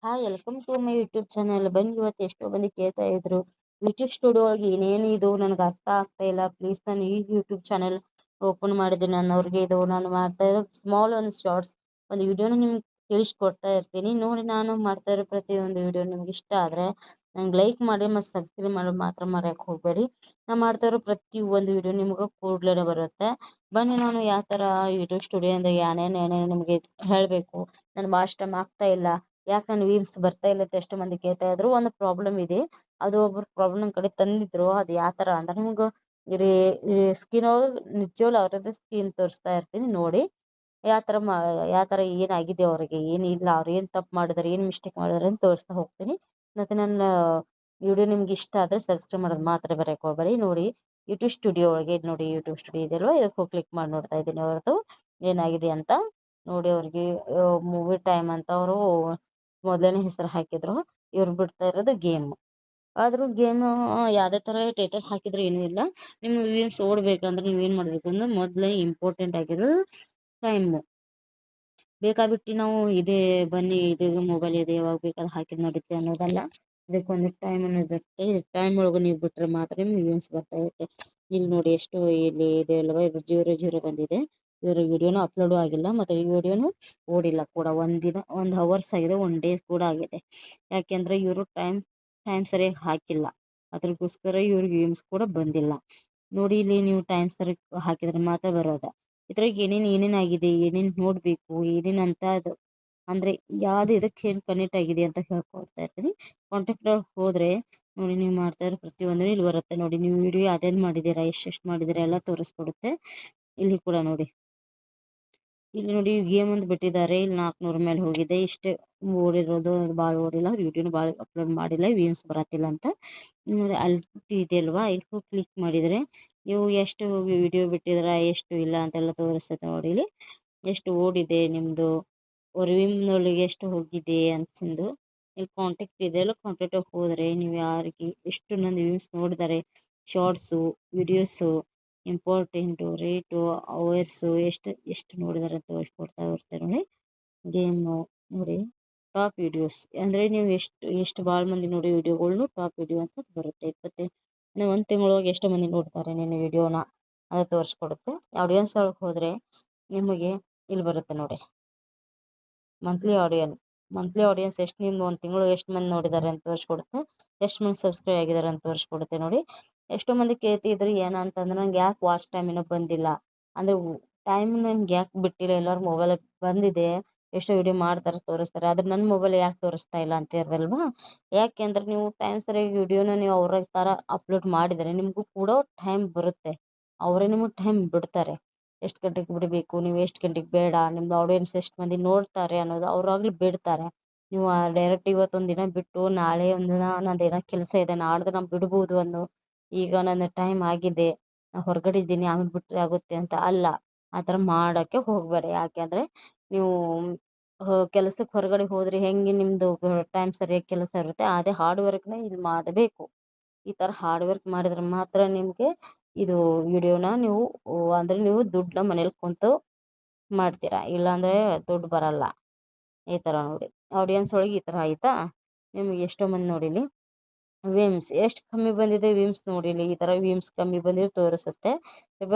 Hi welcome to my YouTube channel. ಬನ್ನಿ, ಇವತ್ತು ಎಷ್ಟೋ ಮಂದಿ ಕೇಳ್ತಾ ಇದ್ರು ಯೂಟ್ಯೂಬ್ ಸ್ಟುಡಿಯೋ ಒಳಗೆ ಏನೇನು ಇದು ನನಗೆ ಅರ್ಥ ಆಗ್ತಾ ಇಲ್ಲ, ಪ್ಲೀಸ್ ನಾನು ಈಗ ಯೂಟ್ಯೂಬ್ ಚಾನಲ್ ಓಪನ್ ಮಾಡಿದ್ದೀನಿ ಅನ್ನೋರಿಗೆ ಇದು ನಾನು ಮಾಡ್ತಾ ಇರೋ ಸ್ಮಾಲ್ ಒಂದು ಶಾರ್ಟ್ಸ್ ಒಂದು ವಿಡಿಯೋನ ನಿಮ್ಗೆ ತಿಳಿಸ್ಕೊಡ್ತಾ ಇರ್ತೀನಿ. ನೋಡಿ, ನಾನು ಮಾಡ್ತಾ ಇರೋ ಪ್ರತಿಯೊಂದು ವಿಡಿಯೋ ನಿಮ್ಗೆ ಇಷ್ಟ ಆದರೆ ನಂಗೆ ಲೈಕ್ ಮಾಡಿ ಮತ್ತು ಸಬ್ಸ್ಕ್ರೈಬ್ ಮಾಡೋದು ಮಾತ್ರ ಮರೆಯೋಕೆ ಹೋಗಬೇಡಿ. ನಾನು ಮಾಡ್ತಾ ಇರೋ ಪ್ರತಿ ಒಂದು ವಿಡಿಯೋ ನಿಮ್ಗೆ ಕೂಡಲೇ ಬರುತ್ತೆ. ಬನ್ನಿ, ನಾನು ಯಾವ ಥರ ಯೂಟ್ಯೂಬ್ ಸ್ಟುಡಿಯೋಯಿಂದ ಏನೇನು ನಿಮಗೆ ಹೇಳಬೇಕು, ನನ್ನ ಭಾಳ ಟೈಮ್ ಆಗ್ತಾ ಇಲ್ಲ, ಯಾಕೆ ನನ್ನ ವ್ಯೂಸ್ ಬರ್ತಾ ಇಲ್ಲ ಅಂತ ಎಷ್ಟು ಮಂದಿ ಕೇಳ್ತಾ ಇದ್ರು. ಒಂದು ಪ್ರಾಬ್ಲಮ್ ಇದೆ, ಅದು ಒಬ್ರು ಪ್ರಾಬ್ಲಮ್ ಕಡೆ ತಂದಿದ್ರು. ಅದು ಯಾವ ಥರ ಅಂದ್ರೆ ನಿಮ್ಗೆ ಸ್ಕಿನ್ ಒಳಗೆ ನಿಜವಾಗ್ಲೂ ಅವ್ರದ್ದು ಸ್ಕಿನ್ ತೋರಿಸ್ತಾ ಇರ್ತೀನಿ ನೋಡಿ. ಯಾವ ಥರ ಏನಾಗಿದೆ ಅವ್ರಿಗೆ, ಏನಿಲ್ಲ, ಅವ್ರು ಏನು ತಪ್ಪು ಮಾಡಿದಾರೆ, ಏನು ಮಿಸ್ಟೇಕ್ ಮಾಡಿದಾರೆ ಅಂತ ತೋರಿಸ್ತಾ ಹೋಗ್ತೀನಿ. ಮತ್ತು ನನ್ನ ವಿಡಿಯೋ ನಿಮ್ಗೆ ಇಷ್ಟ ಆದರೆ ಸಬ್ಸ್ಕ್ರೈಬ್ ಮಾಡೋದು ಮಾತ್ರ ಬರೋಕೆ ಹೋಗಬೇಡಿ. ನೋಡಿ, ಯೂಟ್ಯೂಬ್ ಸ್ಟುಡಿಯೋ ಒಳಗೆ ನೋಡಿ, ಯೂಟ್ಯೂಬ್ ಸ್ಟುಡಿಯೋ ಇದೆಯಲ್ವ, ಇದಕ್ಕೆ ಹೋಗಿ ಕ್ಲಿಕ್ ಮಾಡಿ ನೋಡ್ತಾ ಇದ್ದೀನಿ ಅವ್ರದ್ದು ಏನಾಗಿದೆ ಅಂತ. ನೋಡಿ, ಅವ್ರಿಗೆ ಮೂವಿ ಟೈಮ್ ಅಂತ ಅವರು ಮೊದಲನೇ ಹೆಸರು ಹಾಕಿದ್ರು. ಇವ್ರು ಬಿಡ್ತಾ ಇರೋದು ಗೇಮ್. ಆದರೂ ಗೇಮ್ ಯಾವುದೇ ಥರ ಟೈಟಲ್ ಹಾಕಿದ್ರೆ ಏನೂ ಇಲ್ಲ. ನಿಮ್ಮ ವ್ಯೂಸ್ ಓಡಬೇಕಂದ್ರೆ ನೀವೇನು ಮಾಡಬೇಕು ಅಂದ್ರೆ ಮೊದಲೇ ಇಂಪಾರ್ಟೆಂಟ್ ಆಗಿರೋದು ಟೈಮು. ಬೇಕಾಬಿಟ್ಟು ನಾವು ಇದೇ ಬನ್ನಿ ಇದು ಮೊಬೈಲ್ ಇದೆ ಯಾವಾಗ ಬೇಕಾದ್ರೆ ಹಾಕಿದ್ ನಡೀತೆ ಅನ್ನೋದಲ್ಲ. ಇದಕ್ಕೊಂದು ಟೈಮ್ ಅನ್ನೋದಿರುತ್ತೆ. ಟೈಮ್ ಒಳಗೆ ನೀವು ಬಿಟ್ಟರೆ ಮಾತ್ರ ನಿಮ್ಗೆ ವ್ಯೂಸ್ ಬರ್ತಾ ಇರುತ್ತೆ. ಇಲ್ಲಿ ನೋಡಿ, ಎಷ್ಟು ಇಲ್ಲಿ ಇದೆ ಅಲ್ವಾ, ಇದು 0 ಬಂದಿದೆ. ಇವರ ವಿಡಿಯೋನು ಅಪ್ಲೋಡು ಆಗಿಲ್ಲ ಮತ್ತು ಈ ವಿಡಿಯೋನು ಓಡಿಲ್ಲ ಕೂಡ. ಒಂದಿನ 1 ಅವರ್ಸ್ ಆಗಿದೆ, 1 ಡೇಸ್ ಕೂಡ ಆಗಿದೆ. ಯಾಕೆಂದರೆ ಇವರು ಟೈಮ್ ಸರಿಯಾಗಿ ಹಾಕಿಲ್ಲ, ಅದ್ರಗೋಸ್ಕರ ಇವ್ರಿಗೆ ವ್ಯೂಸ್ ಕೂಡ ಬಂದಿಲ್ಲ. ನೋಡಿ, ಇಲ್ಲಿ ನೀವು ಟೈಮ್ ಸರಿ ಹಾಕಿದ್ರೆ ಮಾತ್ರ ಬರೋದ. ಇದ್ರಾಗ ಏನೇನು ಆಗಿದೆ, ಏನೇನು ನೋಡಬೇಕು, ಏನೇನು ಅಂತ ಅದು ಅಂದರೆ ಯಾವುದು ಇದಕ್ಕೆ ಏನು ಕನೆಕ್ಟ್ ಆಗಿದೆ ಅಂತ ಹೇಳ್ಕೊಡ್ತಾ ಇರ್ತೀನಿ. ಕಾಂಟ್ಯಾಕ್ಟ್ ಹೋದರೆ ನೋಡಿ, ನೀವು ಮಾಡ್ತಾ ಇರೋ ಪ್ರತಿಯೊಂದು ಇಲ್ಲಿ ಬರುತ್ತೆ. ನೋಡಿ, ನೀವು ವಿಡಿಯೋ ಯಾವ್ದು ಮಾಡಿದ್ದೀರಾ, ಎಷ್ಟೆಷ್ಟು ಮಾಡಿದ್ದೀರಾ ಎಲ್ಲ ತೋರಿಸ್ಕೊಡುತ್ತೆ. ಇಲ್ಲಿ ಕೂಡ ನೋಡಿ, ಇಲ್ಲಿ ನೋಡಿ ಗೇಮ್ ಒಂದು ಬಿಟ್ಟಿದ್ದಾರೆ. ಇಲ್ಲಿ 400 ಮೇಲೆ ಹೋಗಿದೆ. ಇಷ್ಟೇ ಓಡಿರೋದು, ಭಾಳ ಓಡಿಲ್ಲ. ವಿಡಿಯೋನು ಭಾಳ ಅಪ್ಲೋಡ್ ಮಾಡಿಲ್ಲ, ವ್ಯೂಸ್ ಬರತ್ತಿಲ್ಲ ಅಂತ. ನೋಡಿ, ಅಲ್ಲಿ ಇದೆಯಲ್ವಾ, ಇಲ್ಲಿ ಹೋಗಿ ಕ್ಲಿಕ್ ಮಾಡಿದರೆ ನೀವು ಎಷ್ಟು ವಿಡಿಯೋ ಬಿಟ್ಟಿದ್ದೀರಾ, ಎಷ್ಟು ಇಲ್ಲ ಅಂತೆಲ್ಲ ತೋರಿಸ್ತೈತೆ. ನೋಡಿ, ಇಲ್ಲಿ ಎಷ್ಟು ಓಡಿದೆ ನಿಮ್ಮದು, ಒಳಗೆ ಎಷ್ಟು ಹೋಗಿದೆ ಅಂತಂದು. ಇಲ್ಲಿ ಕಾಂಟ್ಯಾಕ್ಟ್ ಇದೆಯಲ್ಲ, ಕಾಂಟ್ಯಾಕ್ಟಿಗೆ ಹೋದರೆ ನೀವು ಯಾರಿಗೆ ಎಷ್ಟು ನಂದು ವ್ಯೂಸ್ ನೋಡಿದ್ದಾರೆ, shorts, videos, important, rate, hours ಎಷ್ಟು ನೋಡಿದಾರೆ ಅಂತ ತೋರಿಸ್ಕೊಡ್ತಾ ಇರ್ತಾರೆ. ನೋಡಿ, ಗೇಮು ನೋಡಿ, ಟಾಪ್ ವಿಡಿಯೋಸ್ ಅಂದರೆ ನೀವು ಎಷ್ಟು ಭಾಳ ಮಂದಿ ನೋಡಿ ವಿಡಿಯೋಗಳ್ನು ಟಾಪ್ ವಿಡಿಯೋ ಅಂತ ಬರುತ್ತೆ. ಒಂದು ತಿಂಗಳೊಳಗೆ ಎಷ್ಟು ಮಂದಿ ನೋಡ್ತಾರೆ ನಿನ್ನ ವಿಡಿಯೋನ ಅದು ತೋರಿಸ್ಕೊಡುತ್ತೆ. ಆಡಿಯನ್ಸ್ ಒಳಗೆ ಹೋದರೆ ನಿಮಗೆ ಇಲ್ಲಿ ಬರುತ್ತೆ ನೋಡಿ, ಮಂತ್ಲಿ ಆಡಿಯನ್ಸ್ ಎಷ್ಟು, ನಿಮ್ದು ಒಂದು ತಿಂಗಳು ಎಷ್ಟು ಮಂದಿ ನೋಡಿದ್ದಾರೆ ಅಂತ ತೋರಿಸ್ಕೊಡುತ್ತೆ. ಎಷ್ಟು ಮಂದಿ ಸಬ್ಸ್ಕ್ರೈಬ್ ಆಗಿದ್ದಾರೆ ಅಂತ ತೋರಿಸ್ಕೊಡುತ್ತೆ. ನೋಡಿ, ಎಷ್ಟೋ ಮಂದಿ ಕೇಳ್ತಿದ್ರು ಏನಂತಂದ್ರೆ ನಂಗೆ ಯಾಕೆ ವಾಚ್ ಟೈಮ್ ಇನ್ನೂ ಬಂದಿಲ್ಲ ಅಂದರೆ ಟೈಮ್ ನಂಗೆ ಯಾಕೆ ಬಿಟ್ಟಿಲ್ಲ. ಎಲ್ಲರೂ ಮೊಬೈಲಿಗೆ ಬಂದಿದೆ, ಎಷ್ಟೋ ವಿಡಿಯೋ ಮಾಡ್ತಾರೆ, ತೋರಿಸ್ತಾರೆ, ಆದರೆ ನನ್ನ ಮೊಬೈಲ್ ಯಾಕೆ ತೋರಿಸ್ತಾ ಇಲ್ಲ ಅಂತಿರಲ್ವಾ. ಯಾಕೆಂದ್ರೆ ನೀವು ಟೈಮ್ ಸರಿಯಾಗಿ ವಿಡಿಯೋನ ನೀವು ಅವ್ರ ಥರ ಅಪ್ಲೋಡ್ ಮಾಡಿದರೆ ನಿಮಗೂ ಕೂಡ ಟೈಮ್ ಬರುತ್ತೆ. ಅವರೇ ನಿಮಗೆ ಟೈಮ್ ಬಿಡ್ತಾರೆ, ಎಷ್ಟು ಗಂಟೆಗೆ ಬಿಡಬೇಕು, ನೀವು ಎಷ್ಟು ಗಂಟೆಗೆ ಬೇಡ, ನಿಮ್ದು ಆಡಿಯನ್ಸ್ ಎಷ್ಟು ಮಂದಿ ನೋಡ್ತಾರೆ ಅನ್ನೋದು ಅವರಾಗಲಿ ಬಿಡ್ತಾರೆ. ನೀವು ಡೈರೆಕ್ಟ್ ಇವತ್ತೊಂದು ದಿನ ಬಿಟ್ಟು ನಾಳೆ ಒಂದು ದಿನ ನಂದು ಏನೋ ಕೆಲಸ ಇದೆ, ನಾಡ್ದು ನಾನು ಬಿಡ್ಬೋದು ಈಗ ನನ್ನ ಟೈಮ್ ಆಗಿದೆ, ನಾನು ಹೊರಗಡೆ ಇದ್ದೀನಿ, ಆಮೇಲೆ ಬಿಟ್ಟರೆ ಆಗುತ್ತೆ ಅಂತ ಅಲ್ಲ. ಆ ಥರ ಮಾಡೋಕ್ಕೆ ಹೋಗಬೇಡಿ. ಯಾಕೆಂದರೆ ನೀವು ಕೆಲಸಕ್ಕೆ ಹೊರಗಡೆ ಹೋದರೆ ಹೆಂಗೆ ನಿಮ್ಮದು ಟೈಮ್ ಸರಿಯಾಗಿ ಕೆಲಸ ಇರುತ್ತೆ, ಅದೇ ಹಾರ್ಡ್ ವರ್ಕ್ನ ಇಲ್ಲಿ ಮಾಡಬೇಕು. ಈ ಥರ ಹಾರ್ಡ್ ವರ್ಕ್ ಮಾಡಿದ್ರೆ ಮಾತ್ರ ನಿಮಗೆ ಇದು ವಿಡಿಯೋನ ನೀವು ಅಂದರೆ ನೀವು ದುಡ್ಡನ್ನ ಮನೇಲಿ ಕುಂತು ಮಾಡ್ತೀರಾ, ಇಲ್ಲಾಂದರೆ ದುಡ್ಡು ಬರಲ್ಲ. ಈ ಥರ ನೋಡಿ, ಆಡಿಯನ್ಸ್ ಒಳಗೆ ಈ ಥರ ಆಯಿತಾ. ನಿಮಗೆ ಎಷ್ಟೋ ಮಂದಿ ನೋಡಿಲಿ ವಿಮ್ಸ್ ಎಷ್ಟು ಕಮ್ಮಿ ಬಂದಿದೆ, ವಿಮ್ಸ್ ನೋಡಿಲಿ ಈ ಥರ ವಿಮ್ಸ್ ಕಮ್ಮಿ ಬಂದಿರೋ ತೋರಿಸುತ್ತೆ.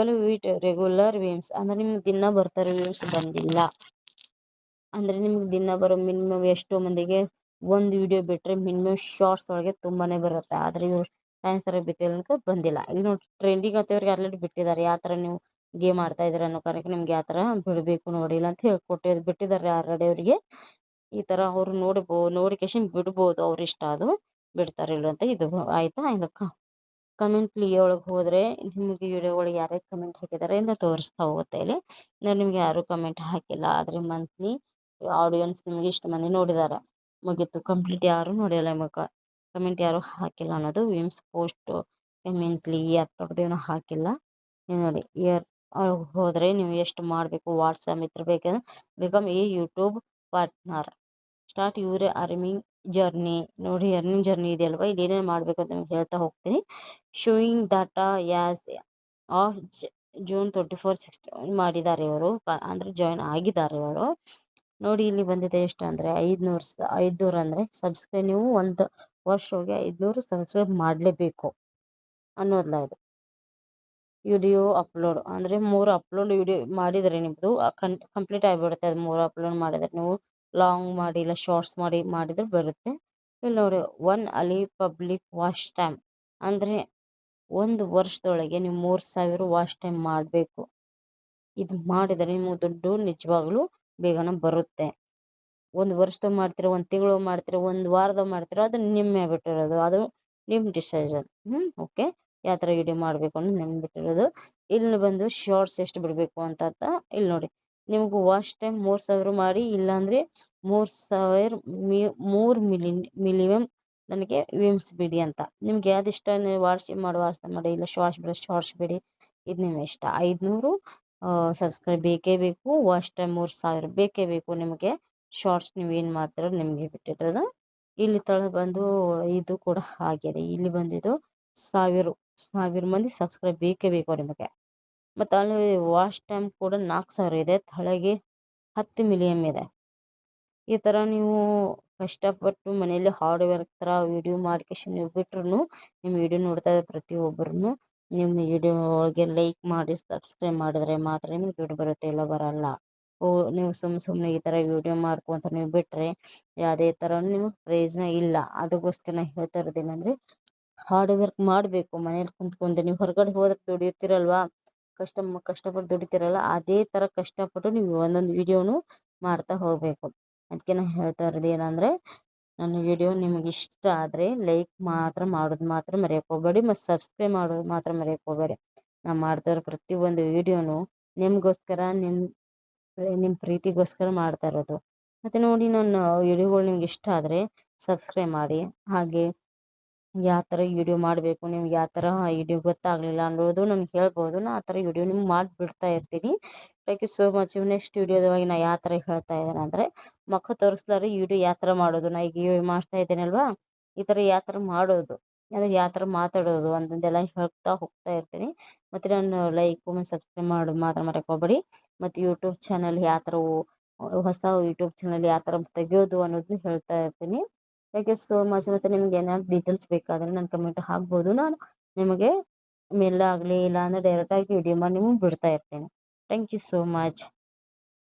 ರೆಗ್ಯುಲರ್ ವಿಮ್ಸ್ ಅಂದರೆ ನಿಮ್ಗೆ ದಿನ ಬರ್ತಾರೆ, ವಿಮ್ಸ್ ಬಂದಿಲ್ಲ ಅಂದರೆ ನಿಮ್ಗೆ ದಿನ ಬರೋ ಮಿನಿಮಮ್ ಎಷ್ಟೋ ಮಂದಿಗೆ ಒಂದು ವಿಡಿಯೋ ಬಿಟ್ಟರೆ ಮಿನಿಮಮ್ ಶಾರ್ಟ್ಸ್ ಒಳಗೆ ತುಂಬಾ ಬರುತ್ತೆ. ಆದರೆ ಇವ್ರು ಟೈಮ್ ಸರಿಯಾಗಿ ಬಿಟ್ಟಿಲ್ಲ ಬಂದಿಲ್ಲ. ಇಲ್ಲಿ ನೋಡಿ, ಟ್ರೆಂಡಿಂಗ್ ಅಂತ ಇವ್ರಿಗೆ ಆಲ್ರೆಡಿ ಬಿಟ್ಟಿದ್ದಾರೆ. ಯಾವ ಥರ ನೀವು ಗೇಮ್ ಆಡ್ತಾ ಇದ್ದೀರ ಅನ್ನೋ ಕಾರಣಕ್ಕೆ ನಿಮ್ಗೆ ಯಾವ ಥರ ಬಿಡಬೇಕು ನೋಡಿಲ್ಲ ಅಂತ ಬಿಟ್ಟಿದ್ದಾರೆ ಆಲ್ರೆಡಿ ಅವರಿಗೆ. ಈ ಥರ ಅವರು ನೋಡಿಕೇಶನ್ ಬಿಡ್ಬೋದು, ಅವ್ರ ಇಷ್ಟ, ಅದು ಬಿಡ್ತಾರೆ ಇಲ್ಲ ಅಂತ. ಇದು ಆಯಿತಾ. ಇದಕ್ಕೆ ಕಮೆಂಟ್ಲಿ ಒಳಗೆ ಹೋದರೆ ನಿಮಗೆ ವಿಡಿಯೋ ಒಳಗೆ ಯಾರ್ಯಾರು ಕಮೆಂಟ್ ಹಾಕಿದ್ದಾರೆ ಅಂತ ತೋರಿಸ್ತಾ ಹೋಗುತ್ತೆ. ಇಲ್ಲಿ ನಿಮ್ಗೆ ಯಾರೂ ಕಮೆಂಟ್ ಹಾಕಿಲ್ಲ, ಆದರೆ ಮಂತ್ಲಿ ಆಡಿಯನ್ಸ್ ನಿಮಗೆ ಇಷ್ಟು ಮಂದಿ ನೋಡಿದ್ದಾರೆ, ಮುಗೀತು, ಕಂಪ್ಲೀಟ್. ಯಾರೂ ನೋಡಿಲ್ಲ, ನಿಮಗೆ ಕಮೆಂಟ್ ಯಾರೂ ಹಾಕಿಲ್ಲ ಅನ್ನೋದು. ವಿಮ್ಸ್ ಪೋಸ್ಟು ಕಮೆಂಟ್ಲಿ ಆ ಥರದ್ದೇನೂ ಹಾಕಿಲ್ಲ. ನೀವು ನೋಡಿ, ಒಳಗೆ ಹೋದರೆ ನೀವು ಎಷ್ಟು ಮಾಡಬೇಕು, ವಾಟ್ಸಪ್ ಮಿತ್ರ ಬೇಕಂದ್ರೆ become a YouTube partner, start your earning journey. ನೋಡಿ, ಅರ್ನಿಂಗ್ ಜರ್ನಿ ಇದೆಯಲ್ವ, ಇಲ್ಲಿ ಏನೇನು ಮಾಡಬೇಕು ಅಂತ ನಿಮ್ಗೆ ಹೇಳ್ತಾ ಹೋಗ್ತೀನಿ. Showing data as of June 24 ಮಾಡಿದ್ದಾರೆ ಇವರು, ಅಂದರೆ ಜಾಯ್ನ್ ಆಗಿದ್ದಾರೆ ಇವರು. ನೋಡಿ ಇಲ್ಲಿ ಬಂದಿದೆ ಎಷ್ಟು ಅಂದರೆ 500 ಅಂದರೆ ಸಬ್ಸ್ಕ್ರೈಬ್ ನೀವು ಒಂದು ವರ್ಷ ಹೋಗಿ 500 ಸಬ್ಸ್ಕ್ರೈಬ್ ಮಾಡಲೇಬೇಕು ಅನ್ನೋದಲ್ಲ ಇದು. ವಿಡಿಯೋ ಅಪ್ಲೋಡ್ ಅಂದರೆ 3 ಅಪ್ಲೋಡ್ ವಿಡಿಯೋ ಮಾಡಿದರೆ ನಿಮ್ಮದು ಕಂಪ್ಲೀಟ್ ಆಗಿಬಿಡುತ್ತೆ. ಅದು 3 ಅಪ್ಲೋಡ್ ಮಾಡಿದರೆ ನೀವು ಲಾಂಗ್ ಮಾಡಿ ಇಲ್ಲ ಶಾರ್ಟ್ಸ್ ಮಾಡಿದರೆ ಬರುತ್ತೆ. ಇಲ್ಲಿ ನೋಡಿ 1 ಅಲಿ ಪಬ್ಲಿಕ್ ವಾಚ್ ಟೈಮ್ ಅಂದರೆ ಒಂದು ವರ್ಷದೊಳಗೆ ನೀವು 3000 ವಾಚ್ ಟೈಮ್ ಮಾಡಬೇಕು. ಇದು ಮಾಡಿದರೆ ನಿಮ್ಮ ದುಡ್ಡು ನಿಜವಾಗ್ಲೂ ಬೇಗನೆ ಬರುತ್ತೆ. ಒಂದು ವರ್ಷದಾಗ ಮಾಡ್ತೀರ, ಒಂದು ತಿಂಗಳು ಮಾಡ್ತೀರ, ಒಂದು ವಾರದಾಗ ಮಾಡ್ತೀರ, ಅದು ನಿಮ್ಮ ಬಿಟ್ಟಿರೋದು, ಅದು ನಿಮ್ಮ ಡಿಸಿಷನ್. ಓಕೆ, ಯಾವ ಥರ ವಿಡಿಯೋ ಮಾಡಬೇಕು ಅನ್ನೋದು ನಿಮ್ಗೆ ಬಿಟ್ಟಿರೋದು. ಇಲ್ಲಿ ಬಂದು ಶಾರ್ಟ್ಸ್ ಎಷ್ಟು ಬಿಡಬೇಕು ಅಂತ ಇಲ್ಲಿ ನೋಡಿ. ನಿಮ್ಗೆ ವಾಚ್ ಟೈಮ್ 3000 ಮಾಡಿ, ಇಲ್ಲಾಂದರೆ 3 ಮಿಲಿಯಮ್ ನನಗೆ ವಿಮ್ಸ್ ಬಿಡಿ ಅಂತ. ನಿಮ್ಗೆ ಯಾವ್ದು ಇಷ್ಟ, ನೀವು ವಾಟ್ಸ್ ಮಾಡಿ ಇಲ್ಲ ಶಾರ್ಟ್ಸ್ ಬಿಡಿ, ಇದು ನಿಮ್ಮ ಇಷ್ಟ. 500 ಸಬ್ಸ್ಕ್ರೈಬ್ ಬೇಕೇ ಬೇಕು. ವಾಚ್ ಟೈಮ್ 3000 ಬೇಕೇ ಬೇಕು ನಿಮಗೆ. ಶಾರ್ಟ್ಸ್ ನೀವು ಏನು ಮಾಡ್ತೀರೋ ನಿಮಗೆ ಬಿಟ್ಟಿರೋದು. ಇಲ್ಲಿ ತಳ ಬಂದು ಇದು ಕೂಡ ಹಾಗೆ ಇಲ್ಲಿ ಬಂದಿದ್ದು 1000 ಮಂದಿ ಸಬ್ಸ್ಕ್ರೈಬ್ ಬೇಕೇ ಬೇಕು ನಿಮಗೆ. ಮತ್ತು ಅಲ್ಲಿ ವಾಚ್ ಟೈಮ್ ಕೂಡ 4000 ಇದೆ, ತಳಗೆ 10 ಮಿಲಿಯನ್ ಇದೆ. ಈ ಥರ ನೀವು ಕಷ್ಟಪಟ್ಟು ಮನೆಯಲ್ಲಿ ಹಾರ್ಡ್ ವರ್ಕ್ ಥರ ವಿಡಿಯೋ ಮಾಡ್ಕೇಶನ್ ನೀವು ಬಿಟ್ರು ನಿಮ್ಮ ವಿಡಿಯೋ ನೋಡ್ತಾ ಇದ್ದ ಪ್ರತಿಯೊಬ್ಬರೂ ನಿಮ್ಮ ವಿಡಿಯೋ ಒಳಗೆ ಲೈಕ್ ಮಾಡಿ ಸಬ್ಸ್ಕ್ರೈಬ್ ಮಾಡಿದ್ರೆ ಮಾತ್ರ ನಿಮ್ಗೆ ದುಡ್ಡು ಬರುತ್ತೆ, ಇಲ್ಲ ಬರಲ್ಲ. ನೀವು ಸುಮ್ಮನೆ ಈ ಥರ ವಿಡಿಯೋ ಮಾಡ್ಕೊಂತ ನೀವು ಬಿಟ್ಟರೆ ಯಾವುದೇ ಥರ ನಿಮಗೆ ಪ್ರಯೋಜನ ಇಲ್ಲ. ಅದಕ್ಕೋಸ್ಕರ ನಾನು ಹೇಳ್ತಾ ಇರೋದೇನೆಂದರೆ ಹಾರ್ಡ್ ವರ್ಕ್ ಮಾಡಬೇಕು. ಮನೇಲಿ ಕುಂತ್ಕೊಂಡು ನೀವು ಹೊರಗಡೆ ಹೋದಕ್ಕೆ ದುಡಿಯುತ್ತೀರಲ್ವಾ, ಕಷ್ಟಪಟ್ಟು ದುಡಿತೀರಲ್ಲ, ಅದೇ ಥರ ಕಷ್ಟಪಟ್ಟು ನೀವು ಒಂದೊಂದು ವಿಡಿಯೋನು ಮಾಡ್ತಾ ಹೋಗಬೇಕು. ಅದಕ್ಕೆ ನಾನು ಹೇಳ್ತಾ ಇರೋದು ಏನಂದರೆ, ನನ್ನ ವಿಡಿಯೋ ನಿಮಗೆ ಇಷ್ಟ ಆದರೆ ಲೈಕ್ ಮಾಡೋದು ಮಾತ್ರ ಮರೆಯೋಕೆ ಹೋಗಬೇಡಿ, ಮತ್ತು ಸಬ್ಸ್ಕ್ರೈಬ್ ಮಾಡೋದು ಮಾತ್ರ ಮರೆಯೋಕೆ ಹೋಗಬೇಡಿ. ನಾನು ಮಾಡ್ತಾ ಇರೋ ಪ್ರತಿಯೊಂದು ವಿಡಿಯೋನು ನಿಮಗೋಸ್ಕರ, ನಿಮ್ಮ ಪ್ರೀತಿಗೋಸ್ಕರ ಮಾಡ್ತಾ ಇರೋದು. ಮತ್ತು ನೋಡಿ, ನನ್ನ ವಿಡಿಯೋಗಳು ನಿಮ್ಗೆ ಇಷ್ಟ ಆದರೆ ಸಬ್ಸ್ಕ್ರೈಬ್ ಮಾಡಿ. ಹಾಗೆ ಯಾವ ಥರ ವಿಡಿಯೋ ಮಾಡಬೇಕು, ನಿಮ್ಗೆ ಯಾವ ಥರ ವಿಡಿಯೋ ಗೊತ್ತಾಗಲಿಲ್ಲ ಅನ್ನೋದು ನನಗೆ ಹೇಳ್ಬೋದು. ನಾನು ಆ ಥರ ವಿಡಿಯೋ ನಿಮ್ಗೆ ಮಾಡಿಬಿಡ್ತಾ ಇರ್ತೀನಿ. Thank you so much. Next ವಿಡಿಯೋದೊಳಗೆ ನಾನು ಯಾವ ಥರ ಹೇಳ್ತಾ ಇದ್ದೇನೆ ಅಂದರೆ, ಮಕ್ಕ ತೋರಿಸ್ಲಾರೆ ವಿಡಿಯೋ ಯಾವ ಥರ ಮಾಡೋದು, ನಾನು ಈಗ ಮಾಡ್ತಾ ಇದ್ದೇನಲ್ವಾ, ಈ ಥರ ಯಾವ ಥರ ಮಾಡೋದು, ಅಂದರೆ ಯಾವ ಥರ ಮಾತಾಡೋದು ಅಂತಂದೆಲ್ಲ ಹೇಳ್ತಾ ಹೋಗ್ತಾ ಇರ್ತೀನಿ. ಮತ್ತು ನಾನು ಲೈಕ್ ಮತ್ತು ಸಬ್ಸ್ಕ್ರೈಬ್ ಮಾಡೋದು ಮಾತ್ರ ಮರೆಯೋಕೆ ಹೋಗಬೇಡಿ. ಮತ್ತು ಯೂಟ್ಯೂಬ್ ಚಾನಲ್ ಯಾವ ಥರ ಹೊಸ ಯೂಟ್ಯೂಬ್ ಚಾನಲ್ ಯಾವ ಥರ ತೆಗೆಯೋದು ಅನ್ನೋದನ್ನ ಹೇಳ್ತಾ ಇರ್ತೀನಿ. Thank you so much. ಮತ್ತು ನಿಮ್ಗೆ ಏನಾದ್ರು ಡೀಟೇಲ್ಸ್ ಬೇಕಾದರೆ ನಾನು ಕಮೆಂಟ್ ಹಾಕ್ಬೋದು. ನಾನು ನಿಮಗೆ ಮೇಲ್ ಆಗಲಿ ಇಲ್ಲ ಅಂದರೆ ಡೈರೆಕ್ಟಾಗಿ ವಿಡಿಯೋ ಮಾಡಿ ನಿಮಗೆ ಬಿಡ್ತಾ ಇರ್ತೀನಿ. Thank you so much.